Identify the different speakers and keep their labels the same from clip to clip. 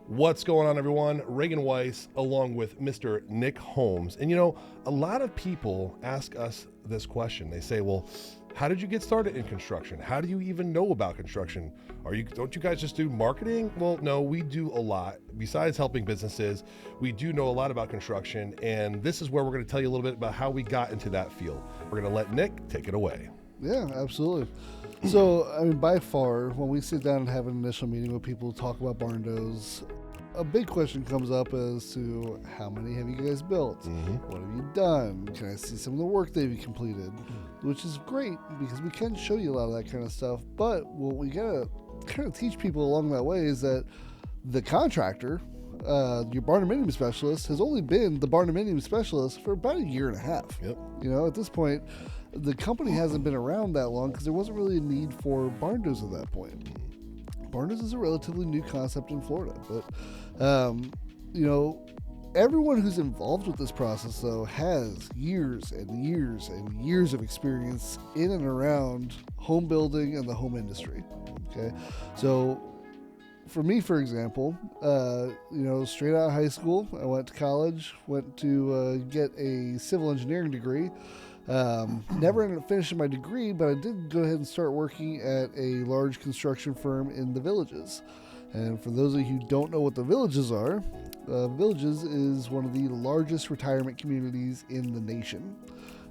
Speaker 1: What's going on, everyone? Reagan Weiss along with Mr. Nick Holmes. And a lot of people ask us this question. They say, well, how did you get started in construction? How do you even know about construction? Don't you guys just do marketing? Well, no, we do a lot. Besides helping businesses, we do know a lot about construction. And this is where we're going to tell you a little bit about how we got into that field. We're going to let Nick take it away.
Speaker 2: Yeah, absolutely. So, by far, when we sit down and have an initial meeting with people to talk about barn doors, a big question comes up as to how many have you guys built?
Speaker 1: Mm-hmm.
Speaker 2: What have you done? Can I see some of the work that you completed? Which is great because we can show you a lot of that kind of stuff. But what we gotta kind of teach people along that way is that the contractor, your barndominium specialist, has only been the barndominium specialist for about a year and a half.
Speaker 1: Yep.
Speaker 2: At this point, the company hasn't been around that long because there wasn't really a need for barn doors at that point. Barn doors is a relatively new concept in Florida, but everyone who's involved with this process though has years and years and years of experience in and around home building and the home industry. Okay, so for me, for example, straight out of high school, I went to college, went to get a civil engineering degree. Never ended up finishing my degree, but I did go ahead and start working at a large construction firm in the Villages. And for those of you who don't know what the Villages are, Villages is one of the largest retirement communities in the nation.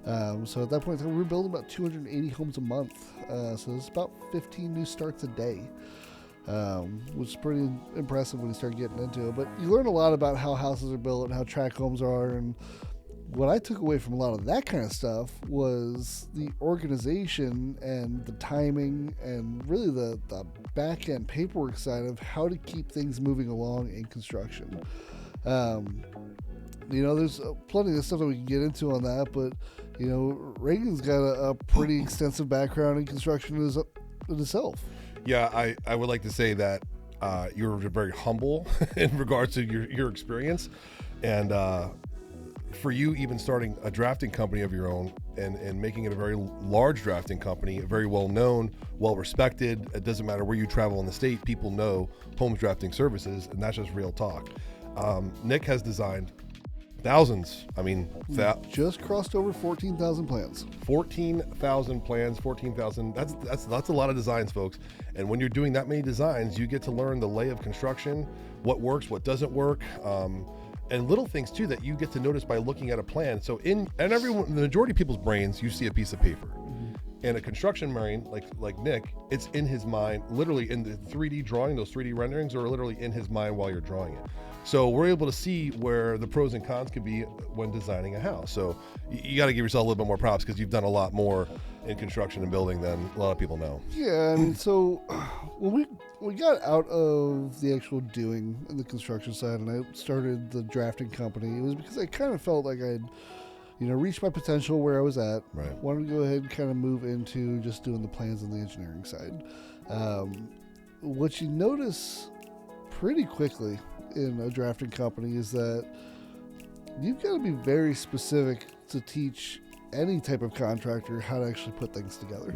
Speaker 2: So at that point in time, we were building about 280 homes a month. So it's about 15 new starts a day, which is pretty impressive when you start getting into it. But you learn a lot about how houses are built and how tract homes are, and what I took away from a lot of that kind of stuff was the organization and the timing and really the back end paperwork side of how to keep things moving along in construction. There's plenty of stuff that we can get into on that, but Reagan's got a pretty extensive background in construction in itself.
Speaker 1: Yeah, I would like to say that you're very humble in regards to your experience, and for you even starting a drafting company of your own and making it a very large drafting company, very well known, well respected. It doesn't matter where you travel in the state, people know Homes Drafting Services, and that's just real talk. Nick has designed thousands.
Speaker 2: Just crossed over 14,000 plans.
Speaker 1: 14,000 plans, 14,000. That's a lot of designs, folks. And when you're doing that many designs, you get to learn the lay of construction, what works, what doesn't work. And little things too that you get to notice by looking at a plan. So the majority of people's brains, you see a piece of paper. Mm-hmm. And a construction marine like Nick, it's in his mind, literally in the 3D drawing. Those 3D renderings are literally in his mind while you're drawing it. So we're able to see where the pros and cons can be when designing a house. So you got to give yourself a little bit more props because you've done a lot more in construction and building than a lot of people know.
Speaker 2: Yeah, so when we got out of the actual doing in the construction side and I started the drafting company, it was because I kind of felt like I'd reached my potential where I was at.
Speaker 1: Right.
Speaker 2: Wanted to go ahead and kind of move into just doing the plans and the engineering side. What you notice pretty quickly in a drafting company is that you've got to be very specific to teach any type of contractor how to actually put things together.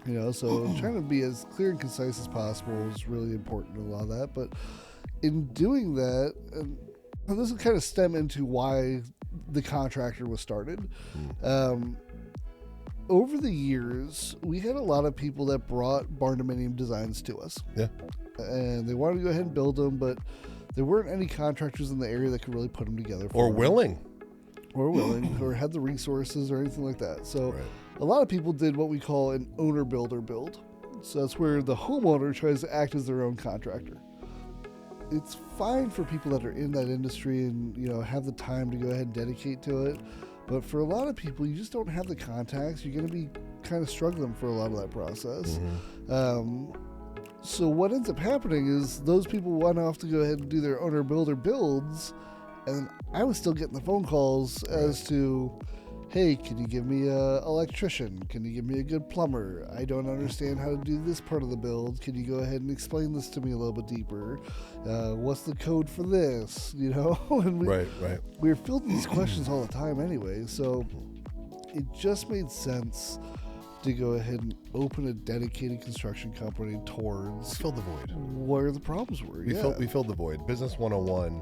Speaker 1: Yeah.
Speaker 2: So trying to be as clear and concise as possible is really important in a lot of that. But in doing that, and this will kind of stem into why the contractor was started. Over the years, we had a lot of people that brought barndominium designs to us.
Speaker 1: Yeah.
Speaker 2: And they wanted to go ahead and build them, but there weren't any contractors in the area that could really put them together.
Speaker 1: Or willing,
Speaker 2: or had the resources or anything like that. So a lot of people did what we call an owner-builder build. So that's where the homeowner tries to act as their own contractor. It's fine for people that are in that industry and have the time to go ahead and dedicate to it. But for a lot of people, you just don't have the contacts. You're going to be kind of struggling for a lot of that process. Mm-hmm. So what ends up happening is those people went off to go ahead and do their owner-builder builds, and I was still getting the phone calls as to, hey, can you give me an electrician? Can you give me a good plumber? I don't understand how to do this part of the build. Can you go ahead and explain this to me a little bit deeper? What's the code for this? And we were fielding these questions all the time anyway, so it just made sense to go ahead and open a dedicated construction company towards
Speaker 1: Fill the void.
Speaker 2: where the problems were.
Speaker 1: We filled the void. Business 101.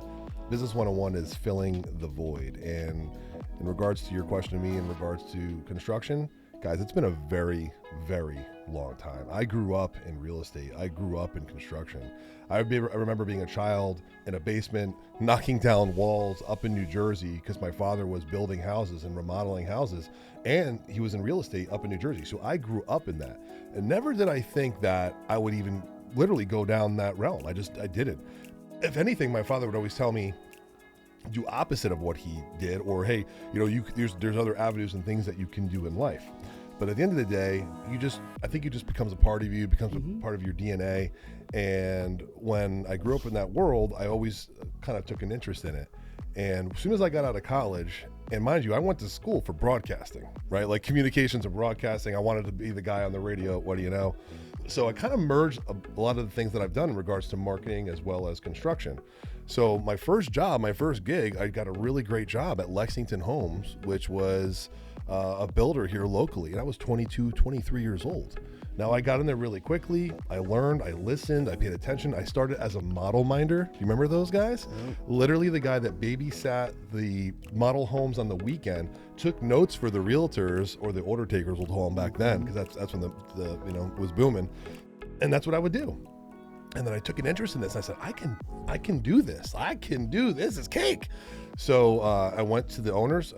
Speaker 1: Business 101 is filling the void. And in regards to your question to me, in regards to construction, guys, it's been a very, very long time. I grew up in real estate. I grew up in construction. I remember being a child in a basement, knocking down walls up in New Jersey because my father was building houses and remodeling houses, and he was in real estate up in New Jersey. So I grew up in that. And never did I think that I would even literally go down that realm. I didn't. If anything, my father would always tell me, do opposite of what he did, or hey, there's other avenues and things that you can do in life. But at the end of the day, I think it just becomes a part of you, becomes a part of your DNA. And when I grew up in that world, I always kind of took an interest in it. And as soon as I got out of college, and mind you, I went to school for broadcasting, right? Like communications and broadcasting. I wanted to be the guy on the radio. What do you know? So I kind of merged a lot of the things that I've done in regards to marketing as well as construction. So my first job, my first gig, I got a really great job at Lexington Homes, which was a builder here locally. And I was 22, 23 years old. Now I got in there really quickly. I learned, I listened, I paid attention. I started as a model minder. Do you remember those guys? Literally the guy that babysat the model homes on the weekend, took notes for the realtors, or the order takers, we'll call them back then, because that's when the it was booming. And that's what I would do. And then I took an interest in this. I said, I can do this. I can do this. It's cake. So I went to the owners,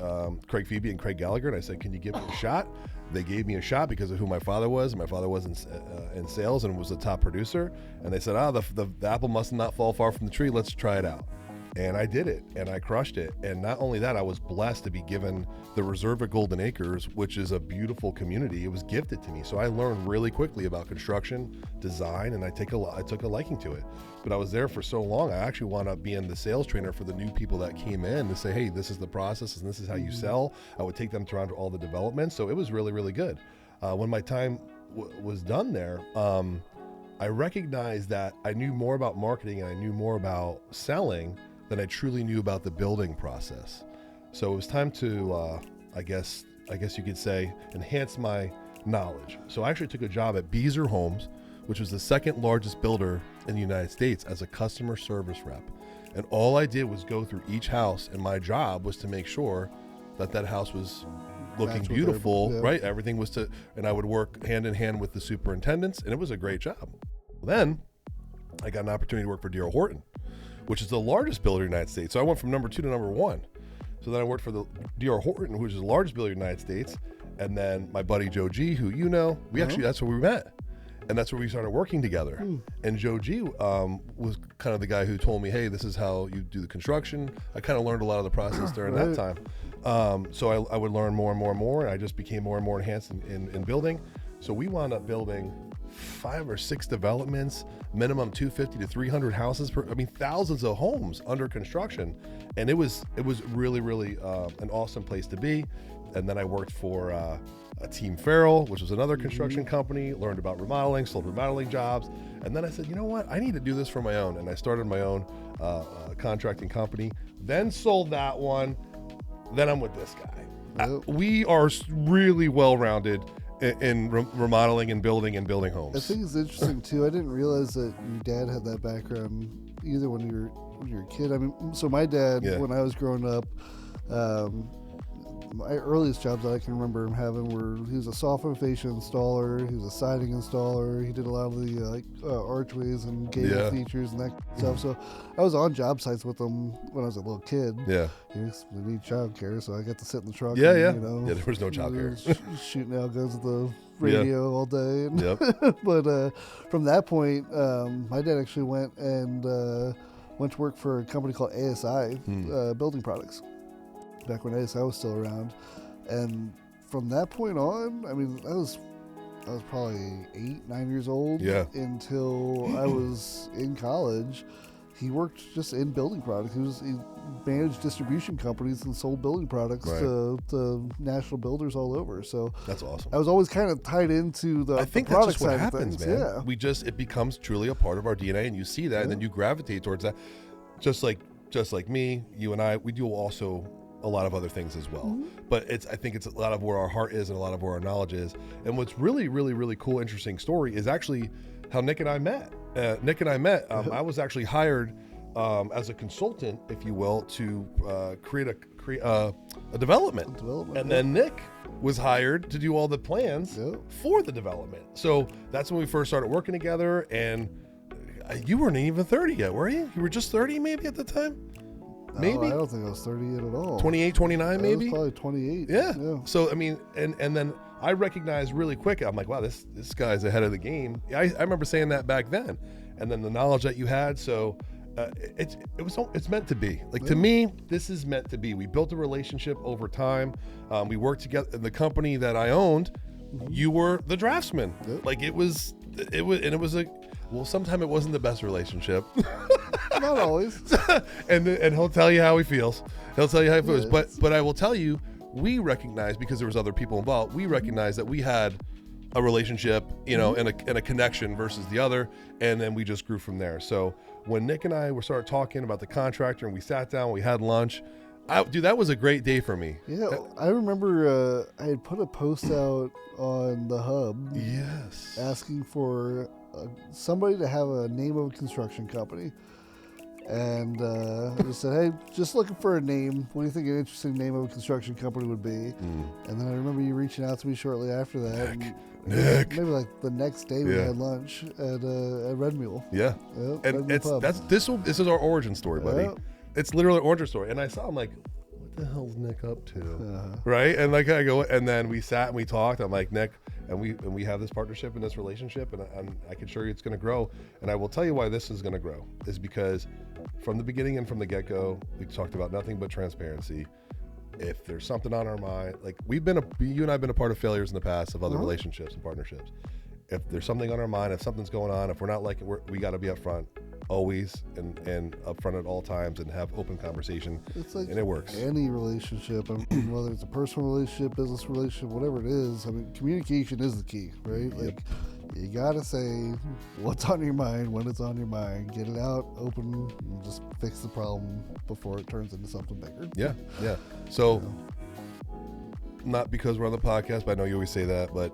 Speaker 1: Craig Phoebe and Craig Gallagher, and I said, can you give me a shot? They gave me a shot because of who my father was. My father was in sales and was a top producer. And they said, the apple must not fall far from the tree. Let's try it out. And I did it, and I crushed it. And not only that, I was blessed to be given the reserve at Golden Acres, which is a beautiful community. It was gifted to me. So I learned really quickly about construction, design, and I took a liking to it. But I was there for so long, I actually wound up being the sales trainer for the new people that came in to say, hey, this is the process, and this is how you sell. I would take them around to all the developments. So it was really, really good. When my time was done there, I recognized that I knew more about marketing and I knew more about selling than I truly knew about the building process. So it was time to, I guess you could say, enhance my knowledge. So I actually took a job at Beazer Homes, which was the second largest builder in the United States, as a customer service rep. And all I did was go through each house, and my job was to make sure that house was looking beautiful, right? Everything was and I would work hand in hand with the superintendents, and it was a great job. Then I got an opportunity to work for D.R. Horton, which is the largest builder in the United States. So I went from number 2 to number 1. So then I worked for the D.R. Horton, which is the largest builder in the United States. And then my buddy Joe G, who actually, that's where we met. And that's where we started working together. And Joe G was kind of the guy who told me, hey, this is how you do the construction. I kind of learned a lot of the process during that time. So I would learn more and more and more, and I just became more and more enhanced in building. So we wound up building 5 or 6 developments, minimum 250 to 300 houses thousands of homes under construction. And it was really, really an awesome place to be. And then I worked for Team Farrell, which was another construction company, learned about remodeling, sold remodeling jobs. And then I said, you know what? I need to do this for my own. And I started my own contracting company, then sold that one. Then I'm with this guy. We are really well-rounded in remodeling and building homes.
Speaker 2: I think it's interesting too. I didn't realize that your dad had that background either when you were a kid. I mean, so my dad, when I was growing up, my earliest jobs that I can remember him having were, he was a soffit fascia installer, he was a siding installer, he did a lot of the archways and gate features and that stuff. So I was on job sites with him when I was a little kid. We need childcare, so I got to sit in the truck.
Speaker 1: There was no childcare.
Speaker 2: Shooting out guns at the radio all day. But from that point, my dad actually went to work for a company called ASI, Building Products, back when ASI was still around. And from that point on, I mean, I was probably 8, 9 years old until I was in college. He worked just in building products. He managed distribution companies and sold building products to national builders all over. So
Speaker 1: that's awesome.
Speaker 2: I was always kind of tied into the product side of things.
Speaker 1: Man. It becomes truly a part of our DNA, and you see that, and then you gravitate towards that. Just like me, you and I, we do also a lot of other things as well. But I think it's a lot of where our heart is and a lot of where our knowledge is. And what's really, really, really cool, interesting story is actually how Nick and I met. I was actually hired as a consultant, if you will, to create a development. And then Nick was hired to do all the plans for the development. So that's when we first started working together. And you weren't even 30 yet, were you? You were just 30 maybe at the time? Maybe?
Speaker 2: No, I don't think I was 30 yet at all.
Speaker 1: 28, 29 maybe?
Speaker 2: I was probably 28.
Speaker 1: Yeah. So, I mean, and then I recognized really quick, I'm like, wow, this guy's ahead of the game. I remember saying that back then. And then the knowledge that you had, so it's meant to be. Like, to me, this is meant to be. We built a relationship over time. We worked together. The company that I owned, you were the draftsman. Like, it was sometime it wasn't the best relationship.
Speaker 2: Not always.
Speaker 1: and he'll tell you how he feels. He'll tell you how he feels. But I will tell you, we recognized, because there was other people involved, we recognized that we had a relationship, and a connection versus the other, and then we just grew from there. So when Nick and I started talking about the contractor, and we sat down, we had lunch, dude, that was a great day for me.
Speaker 2: Yeah, I remember I had put a post out on the hub.
Speaker 1: Yes.
Speaker 2: Asking for somebody to have a name of a construction company. And I just said, hey, just looking for a name. What do you think an interesting name of a construction company would be? And then I remember you reaching out to me shortly after that.
Speaker 1: Nick.
Speaker 2: Maybe like the next day we had lunch at Red Mule.
Speaker 1: Yeah. And this is our origin story, buddy. It's literally an origin story. And I saw him like, what the hell's Nick up to? Right? And like I go, and then we sat and we talked. I'm like, Nick, and we have this partnership and this relationship, and I can assure you it's going to grow. And I will tell you why this is going to grow is because from the beginning and from the get-go, we talked about nothing but transparency. If there's something on our mind, like you and I have been a part of failures in the past of other relationships and partnerships. If there's something on our mind, if something's going on, if we're not liking it, we got to be upfront always and upfront at all times and have open conversation.
Speaker 2: It's like,
Speaker 1: and it works.
Speaker 2: Any relationship, whether it's a personal relationship, business relationship, whatever it is, I mean, communication is the key, right? Like, you gotta say what's on your mind when it's on your mind. Get it out, open, and just fix the problem before it turns into something bigger.
Speaker 1: Yeah. So, not because we're on the podcast, but I know you always say that, but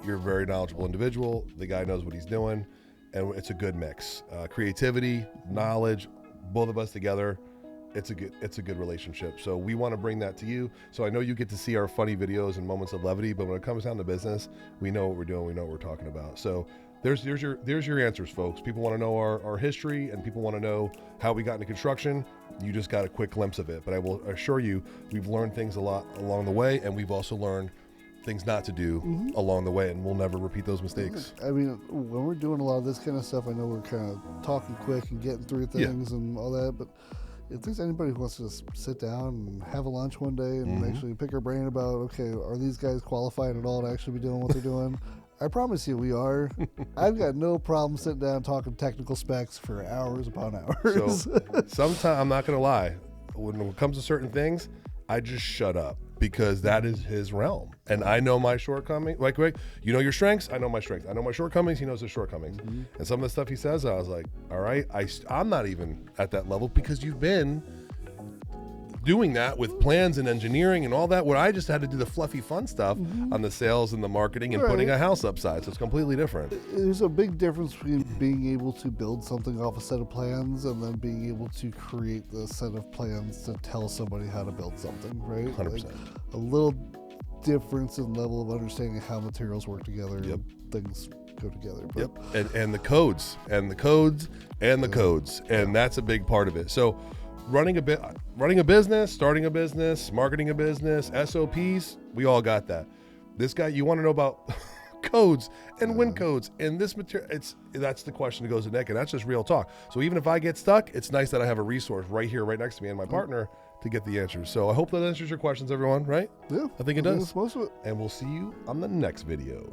Speaker 1: you're a very knowledgeable individual. The guy knows what he's doing, and it's a good mix. Creativity, knowledge, both of us together. It's a good relationship. So we want to bring that to you. So I know you get to see our funny videos and moments of levity, but when it comes down to business, we know what we're doing. We know what we're talking about. So there's your answers, folks. People want to know our history, and people want to know how we got into construction. You just got a quick glimpse of it. But I will assure you, we've learned things a lot along the way, and we've also learned things not to do along the way, and we'll never repeat those mistakes.
Speaker 2: I mean, when we're doing a lot of this kind of stuff, I know we're kind of talking quick and getting through things and all that, but if there's anybody who wants to just sit down and have a lunch one day and actually pick our brain about, okay, are these guys qualified at all to actually be doing what they're doing? I promise you we are. I've got no problem sitting down talking technical specs for hours upon hours.
Speaker 1: So sometimes, I'm not going to lie, when it comes to certain things, I just shut up because that is his realm. And I know my shortcomings. Like, you know your strengths, I know my strengths. I know my shortcomings, he knows his shortcomings. And some of the stuff he says, I was like, all right, I'm not even at that level because you've been doing that with plans and engineering and all that, where I just had to do the fluffy fun stuff on the sales and the marketing and putting a house upside. So it's completely different.
Speaker 2: There's a big difference between being able to build something off a set of plans and then being able to create the set of plans to tell somebody how to build something, right?
Speaker 1: 100%.
Speaker 2: Like a little difference in level of understanding how materials work together and things go together. But
Speaker 1: and the codes and the codes and the codes, and that's a big part of it. So running a business, starting a business, marketing a business, SOPs, we all got that. This guy, you want to know about codes and win codes and this material, that's the question that goes to Nick, and that's just real talk. So even if I get stuck, it's nice that I have a resource right here, right next to me, and my partner to get the answers. So I hope that answers your questions, everyone, right?
Speaker 2: Yeah.
Speaker 1: I think it does.
Speaker 2: That's most of it.
Speaker 1: And we'll see you on the next video.